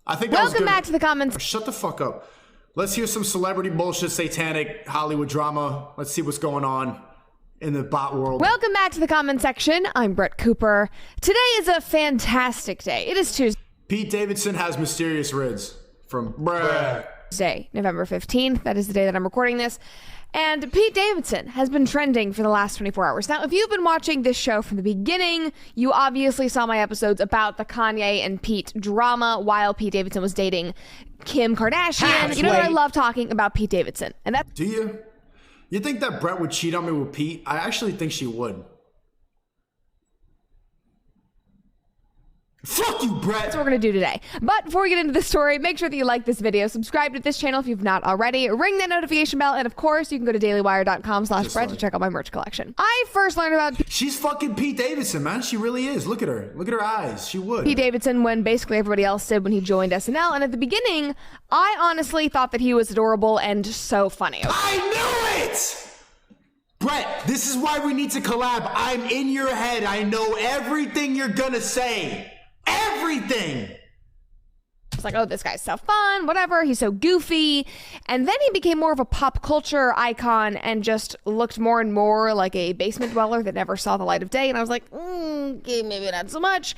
I think that was Welcome good. back to the comments. Shut the fuck up. Let's hear some celebrity bullshit, satanic Hollywood drama. Let's see what's going on in the bot world. Welcome back to the comment section. I'm Brett Cooper. Today is a fantastic day. It is Pete Davidson has mysterious rids from Brett. Tuesday, November 15th. That is the day that I'm recording this. And Pete Davidson has been trending for the last 24 hours. Now, if you've been watching this show from the beginning, you obviously saw my episodes about the Kanye and Pete drama while Pete Davidson was dating Kim Kardashian. You know what? I love talking about Pete Davidson. And that's Do you? You think that Brett would cheat on me with Pete? I actually think she would. Fuck you, Brett! what we're going to do today. But before we get into the story, make sure that you like this video, subscribe to this channel if you've not already, ring that notification bell, and of course, you can go to dailywire.com/Brett to check out my merch collection. I first learned about She's fucking Pete Davidson, man. She really is. Look at her. Look at her eyes. She would. Pete Davidson when basically everybody else did when he joined SNL, and at the beginning, I honestly thought that he was adorable and so funny. I knew it! Brett, this is why we need to collab. I'm in your head. I know everything you're gonna say. Everything! It's like, oh, this guy's so fun, whatever, he's so goofy. And then he became more of a pop culture icon and just looked more and more like a basement dweller that never saw the light of day. And I was like, okay, maybe not so much.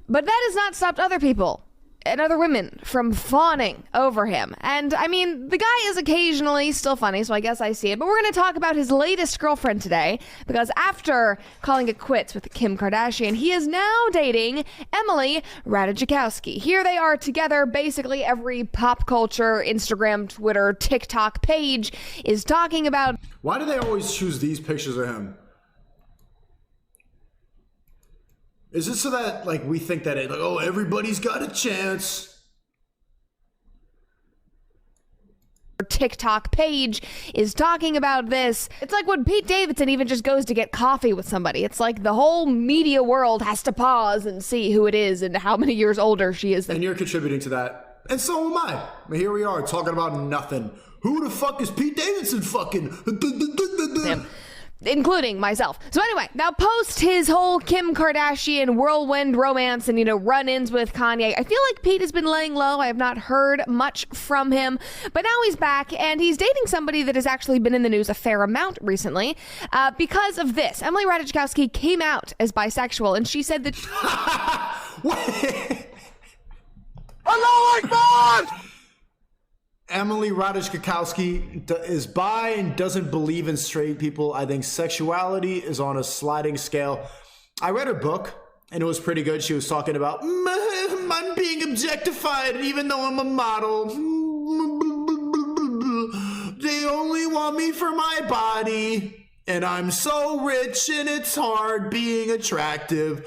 But that has not stopped other people and other women from fawning over him. And I mean, the guy is occasionally still funny, so I guess I see it. But we're going to talk about his latest girlfriend today, because after calling it quits with Kim Kardashian, he is now dating Emily Ratajkowski. Here they are together. Basically, every pop culture, Instagram, Twitter, TikTok page is talking about. Why do they always choose these pictures of him? Is it so that, like, we think that, like, oh, everybody's got a chance? TikTok page is talking about this. It's like when Pete Davidson even just goes to get coffee with somebody. It's like the whole media world has to pause and see who it is and how many years older she is than. And you're contributing to that. And so am I. But here we are talking about nothing. Who the fuck is Pete Davidson fucking? Him. Including myself. So anyway, now post his whole Kim Kardashian whirlwind romance and, run-ins with Kanye, I feel like Pete has been laying low. I have not heard much from him, but now he's back and he's dating somebody that has actually been in the news a fair amount recently because of this. Emily Ratajkowski came out as bisexual and she said that Allah Akbar! Emily Ratajkowski is bi and doesn't believe in straight people. I think sexuality is on a sliding scale. I read her book, and it was pretty good. She was talking about, I'm being objectified even though I'm a model. They only want me for my body, and I'm so rich, and it's hard being attractive.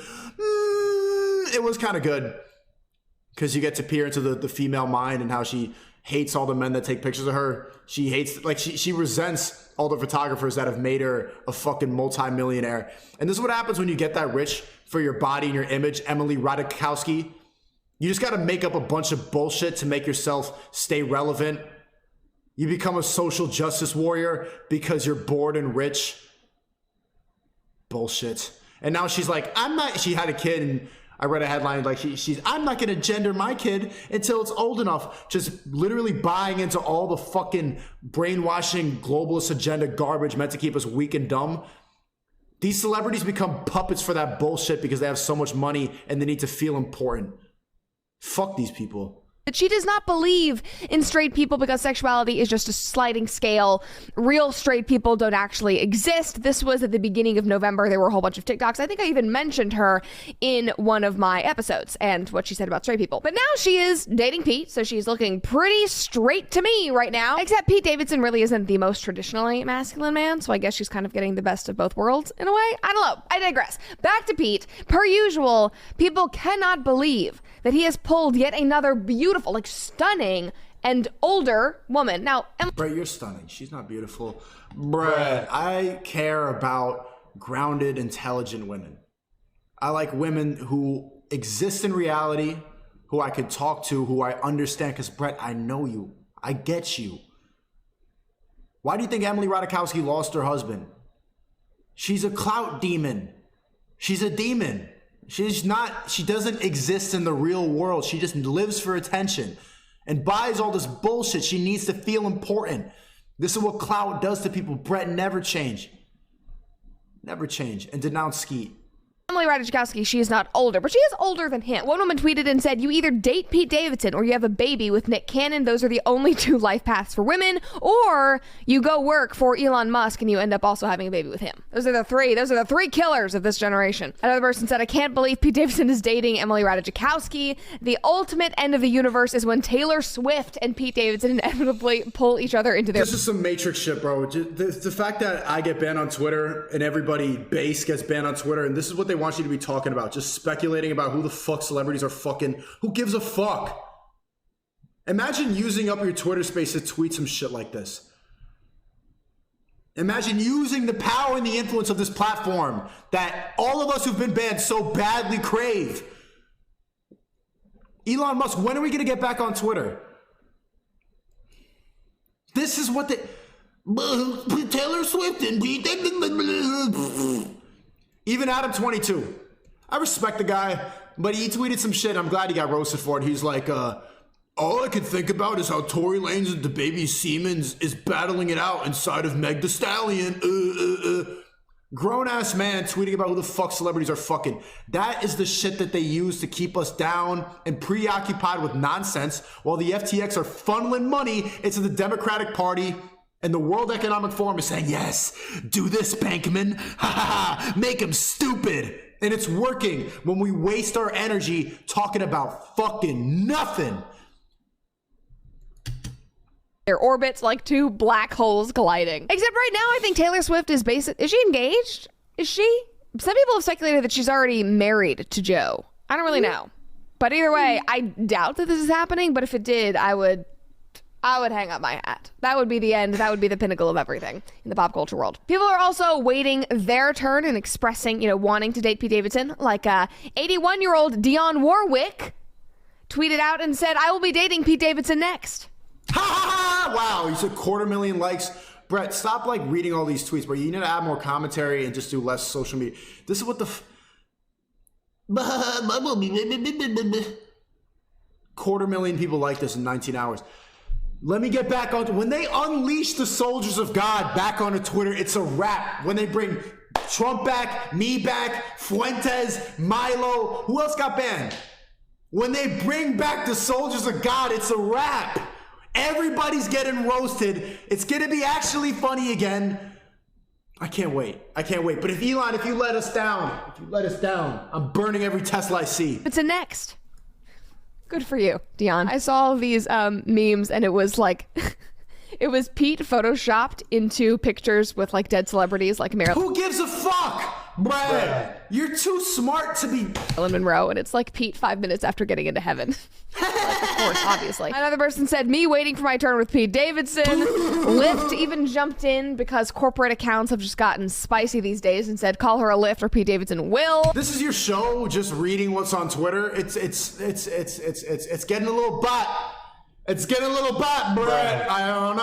It was kind of good, because you get to peer into the female mind and how she hates all the men that take pictures of her. She hates, like, she resents all the photographers that have made her a fucking multi-millionaire. And this is what happens when you get that rich for your body and your image, Emily Ratajkowski. You just got to make up a bunch of bullshit to make yourself stay relevant. You become a social justice warrior because you're bored and rich. Bullshit. And now she's like, she had a kid, and I read a headline like I'm not going to gender my kid until it's old enough. Just literally buying into all the fucking brainwashing globalist agenda garbage meant to keep us weak and dumb. These celebrities become puppets for that bullshit because they have so much money and they need to feel important. Fuck these people. that she does not believe in straight people because sexuality is just a sliding scale. Real straight people don't actually exist. This was at the beginning of November. There were a whole bunch of TikToks. I think I even mentioned her in one of my episodes and what she said about straight people. But now she is dating Pete, so she's looking pretty straight to me right now. Except Pete Davidson really isn't the most traditionally masculine man, so I guess she's kind of getting the best of both worlds in a way. I don't know. I digress. Back to Pete. Per usual, people cannot believe that he has pulled yet another beautiful, like stunning and older woman. Now, Brett, you're stunning. She's not beautiful. Brett, I care about grounded, intelligent women. I like women who exist in reality, who I could talk to, who I understand. Because, Brett, I know you. I get you. Why do you think Emily Ratajkowski lost her husband? She's a clout demon. She's a demon. She doesn't exist in the real world. She just lives for attention and buys all this bullshit. She needs to feel important. This is what clout does to people. Brett, never change. Never change. And denounce Skeet. Emily Ratajkowski, she is not older, but she is older than him. One woman tweeted and said, you either date Pete Davidson or you have a baby with Nick Cannon. Those are the only two life paths for women. Or you go work for Elon Musk and you end up also having a baby with him. Those are the three killers of this generation. Another person said, I can't believe Pete Davidson is dating Emily Ratajkowski. The ultimate end of the universe is when Taylor Swift and Pete Davidson inevitably pull each other into their... This is some Matrix shit, bro. The fact that I get banned on Twitter and everybody base gets banned on Twitter, and this is what they want you to be talking about, just speculating about who the fuck celebrities are fucking. Who gives a fuck? Imagine using up your Twitter space to tweet some shit like this. Imagine using the power and the influence of this platform that all of us who've been banned so badly crave. Elon Musk, when are we going to get back on Twitter? This is what they... Taylor Swift and even Adam 22. I respect the guy, but he tweeted some shit. I'm glad he got roasted for it. He's like, all I can think about is how Tory Lanez and DaBaby Siemens is battling it out inside of Meg Thee Stallion. Grown-ass man tweeting about who the fuck celebrities are fucking. That is the shit that they use to keep us down and preoccupied with nonsense while the FTX are funneling money into the Democratic Party. And the World Economic Forum is saying, yes, do this, Bankman. Ha ha ha, make him stupid. And it's working when we waste our energy talking about fucking nothing. Their orbits like two black holes colliding. Except right now, I think Taylor Swift is is she engaged? Is she? Some people have speculated that she's already married to Joe. I don't really know. But either way, I doubt that this is happening. But if it did, I would hang up my hat. That would be the end. That would be the pinnacle of everything in the pop culture world. People are also waiting their turn and expressing, wanting to date Pete Davidson. Like 81-year-old Dionne Warwick tweeted out and said, I will be dating Pete Davidson next. Ha ha ha! Wow, he's a 250,000 likes. Brett, stop reading all these tweets, bro. You need to add more commentary and just do less social media. This is what the 250,000 people like this in 19 hours. Let me get back on. When they unleash the soldiers of God back onto Twitter, it's a wrap. When they bring Trump back, me back, Fuentes, Milo, who else got banned? When they bring back the soldiers of God, it's a wrap. Everybody's getting roasted. It's going to be actually funny again. I can't wait. But if you let us down, I'm burning every Tesla I see. It's a next. Good for you, Dionne. I saw these memes and it was like, it was Pete photoshopped into pictures with dead celebrities like Marilyn. Who gives a fuck? Brad, you're too smart to be Marilyn Monroe, and it's like Pete 5 minutes after getting into heaven. Of course, obviously. Another person said, me waiting for my turn with Pete Davidson. Lyft even jumped in because corporate accounts have just gotten spicy these days and said, call her a Lyft or Pete Davidson will. This is your show, just reading what's on Twitter. It's getting a little bot. It's getting a little bot, Brett. I don't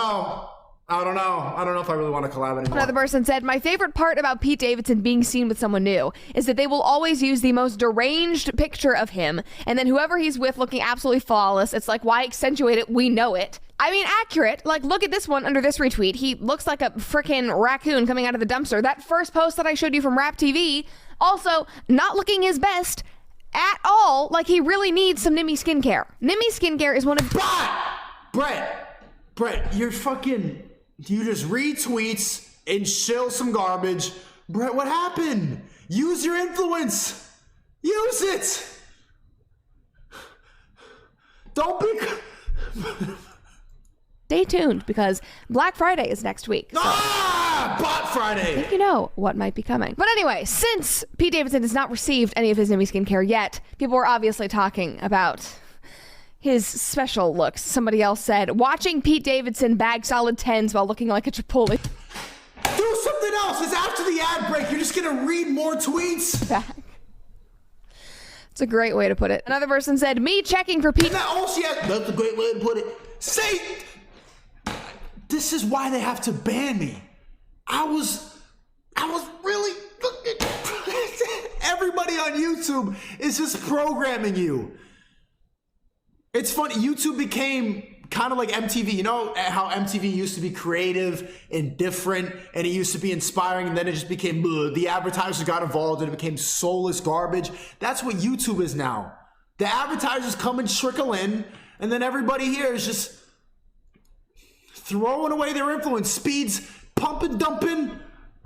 know if I really want to collab anymore. Another person said, my favorite part about Pete Davidson being seen with someone new is that they will always use the most deranged picture of him, and then whoever he's with looking absolutely flawless. It's like, why accentuate it? We know it. I mean, accurate. Look at this one under this retweet. He looks like a freaking raccoon coming out of the dumpster. That first post that I showed you from Rap TV, also not looking his best at all. He really needs some Nimmy skincare. Nimmy skincare is one of... Brett, you're fucking... You just read tweets and shill some garbage. Brett, what happened? Use your influence. Use it. Don't be... Stay tuned because Black Friday is next week. So Bot Friday. I think you know what might be coming. But anyway, since Pete Davidson has not received any of his Nimmy skincare yet, people were obviously talking about his special looks. Somebody else said, watching Pete Davidson bag solid 10s while looking like a Chipotle. Do something else. It's after the ad break. You're just going to read more tweets. Back. It's a great way to put it. Another person said, me checking for Pete. That's a great way to put it. Say, this is why they have to ban me. I was really... Everybody on YouTube is just programming you. It's funny. YouTube became kind of like MTV. You know how MTV used to be creative and different, and it used to be inspiring, and then it just became the advertisers got involved and it became soulless garbage. That's what YouTube is now. The advertisers come and trickle in, and then everybody here is just throwing away their influence. Speed's pumping, dumping.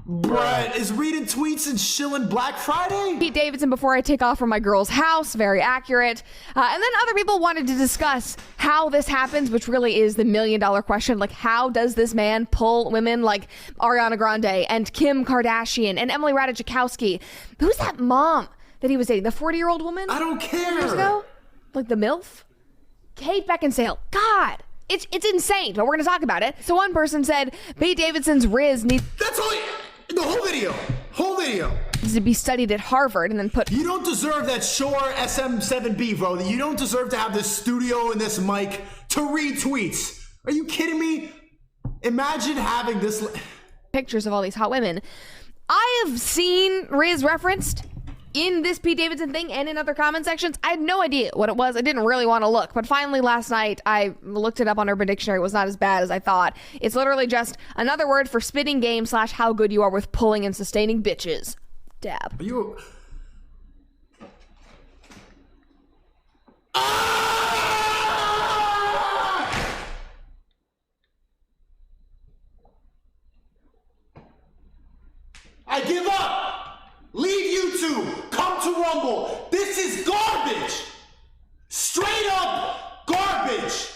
Brett is reading tweets and shilling Black Friday. Pete Davidson, before I take off from my girl's house, very accurate. And then other people wanted to discuss how this happens, which really is the $1 million question. Like, how does this man pull women like Ariana Grande and Kim Kardashian and Emily Ratajkowski? Who's that mom that he was dating? The 40-year-old woman? I don't care. Years ago? Like the MILF? Kate Beckinsale. God. It's insane, but we're going to talk about it. So one person said, Pete Davidson's Riz needs... That's all the whole video. To be studied at Harvard and then put... You don't deserve that Shure SM7B, bro. You don't deserve to have this studio and this mic to read tweets. Are you kidding me? Imagine having this... Pictures of all these hot women. I have seen Riz referenced in this Pete Davidson thing and in other comment sections. I had no idea what it was. I didn't really want to look, but finally last night I looked it up on Urban Dictionary. It was not as bad as I thought. It's literally just another word for spitting game / how good you are with pulling and sustaining bitches. Dab. Are you... I give up! Leave YouTube! Come to Rumble! This is garbage! Straight up garbage!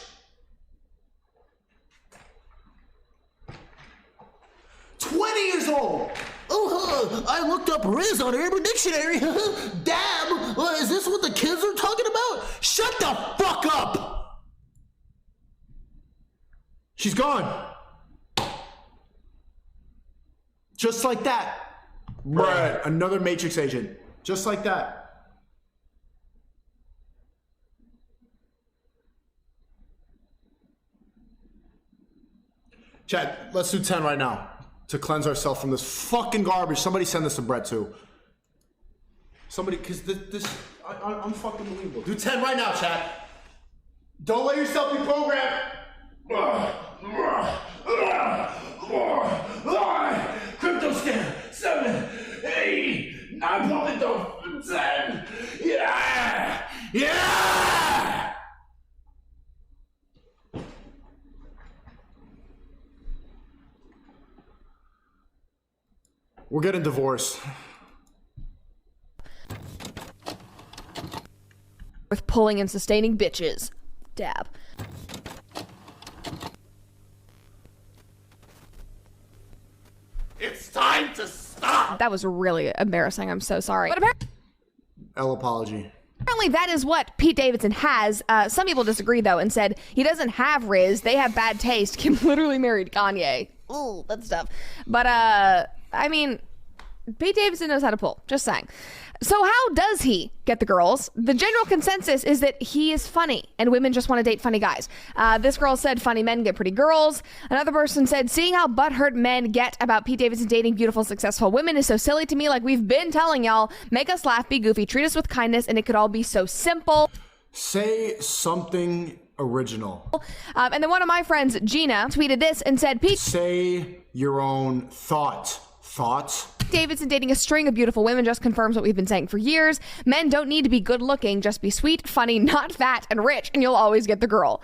$20 old! Oh, I looked up Riz on Urban Dictionary. Dab! Is this what the kids are talking about? Shut the fuck up! She's gone. Just like that. Bruh, another Matrix agent. Just like that. Chat, let's do 10 right now to cleanse ourselves from this fucking garbage. Somebody send this to Brett too. Somebody, because this I'm fucking believable. Do 10 right now, chat. Don't let yourself be programmed. Crypto scam. 7, 8, 9, 10. Yeah! Yeah! We're getting divorced. With pulling and sustaining bitches. Dab. It's time to stop! That was really embarrassing. I'm so sorry. But apology. apparently that is what Pete Davidson has. Some people disagree, though, and said he doesn't have Riz. They have bad taste. Kim literally married Kanye. Ooh, that's tough. But, I mean, Pete Davidson knows how to pull. Just saying. So how does he get the girls? The general consensus is that he is funny and women just want to date funny guys. This girl said funny men get pretty girls. Another person said seeing how butthurt men get about Pete Davidson dating beautiful, successful women is so silly to me. Like we've been telling y'all, make us laugh, be goofy, treat us with kindness, and it could all be so simple. Say something original. And then one of my friends, Gina, tweeted this and said, Pete, say your own thoughts. Davidson dating a string of beautiful women just confirms what we've been saying for years. Men don't need to be good looking, just be sweet, funny, not fat, and rich, and you'll always get the girl.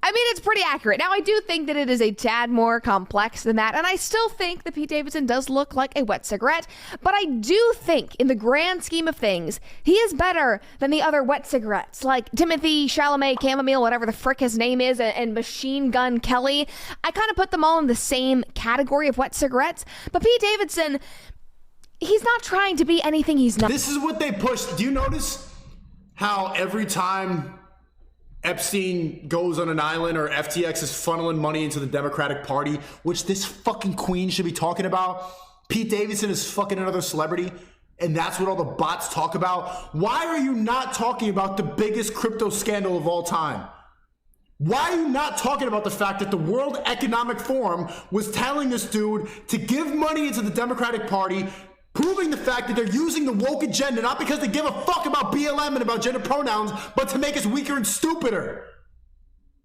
I mean, it's pretty accurate. Now, I do think that it is a tad more complex than that, and I still think that Pete Davidson does look like a wet cigarette, but I do think, in the grand scheme of things, he is better than the other wet cigarettes, like Timothy Chalamet, Chamomile, whatever the frick his name is, and Machine Gun Kelly. I kind of put them all in the same category of wet cigarettes, but Pete Davidson, he's not trying to be anything he's not. This is what they push. Do you notice how every time Epstein goes on an island or FTX is funneling money into the Democratic Party, which this fucking queen should be talking about, Pete Davidson is fucking another celebrity, and that's what all the bots talk about? Why are you not talking about the biggest crypto scandal of all time? Why are you not talking about the fact that the World Economic Forum was telling this dude to give money into the Democratic Party Proving the fact that they're using the woke agenda not because they give a fuck about BLM and about gender pronouns, but to make us weaker and stupider.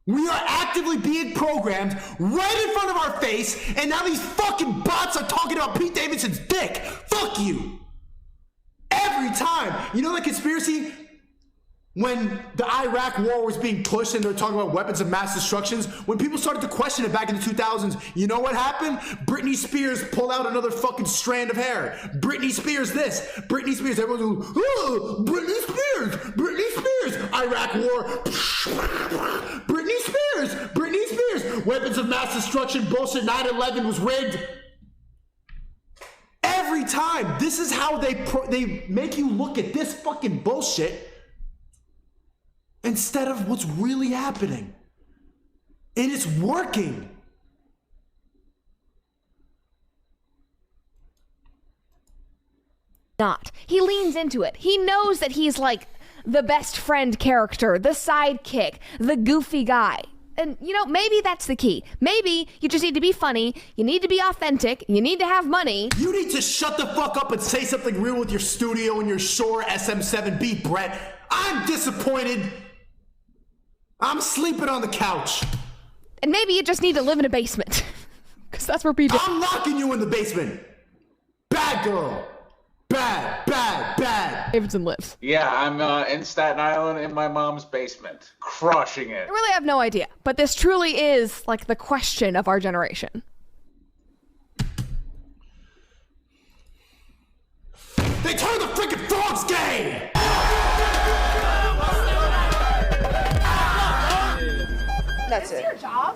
We are actively being programmed right in front of our face, and now these fucking bots are talking about Pete Davidson's dick. Fuck you. Every time. You know the conspiracy? When the Iraq war was being pushed and they were talking about weapons of mass destruction, when people started to question it back in the 2000s, you know what happened? Britney Spears pulled out another fucking strand of hair. Britney Spears this. Britney Spears. Everyone's going, oh, Britney Spears. Britney Spears. Iraq war. Britney Spears. Britney Spears. Weapons of mass destruction. Bullshit. 9/11 was rigged. Every time. This is how they make you look at this fucking bullshit instead of what's really happening. And it's working. Not. He leans into it. He knows that he's like the best friend character, the sidekick, the goofy guy. And, you know, maybe that's the key. Maybe you just need to be funny, you need to be authentic, you need to have money. You need to shut the fuck up and say something real with your studio and your Shure SM7B, Brett. I'm disappointed. I'm sleeping on the couch. And maybe you just need to live in a basement. Because that's where people... I'm locking you in the basement. Bad girl. Bad, bad, bad. Davidson lives. Yeah, I'm in Staten Island in my mom's basement, crushing it. I really have no idea. But this truly is, like, the question of our generation. They turned the freaking frogs gay! That's it. Your job?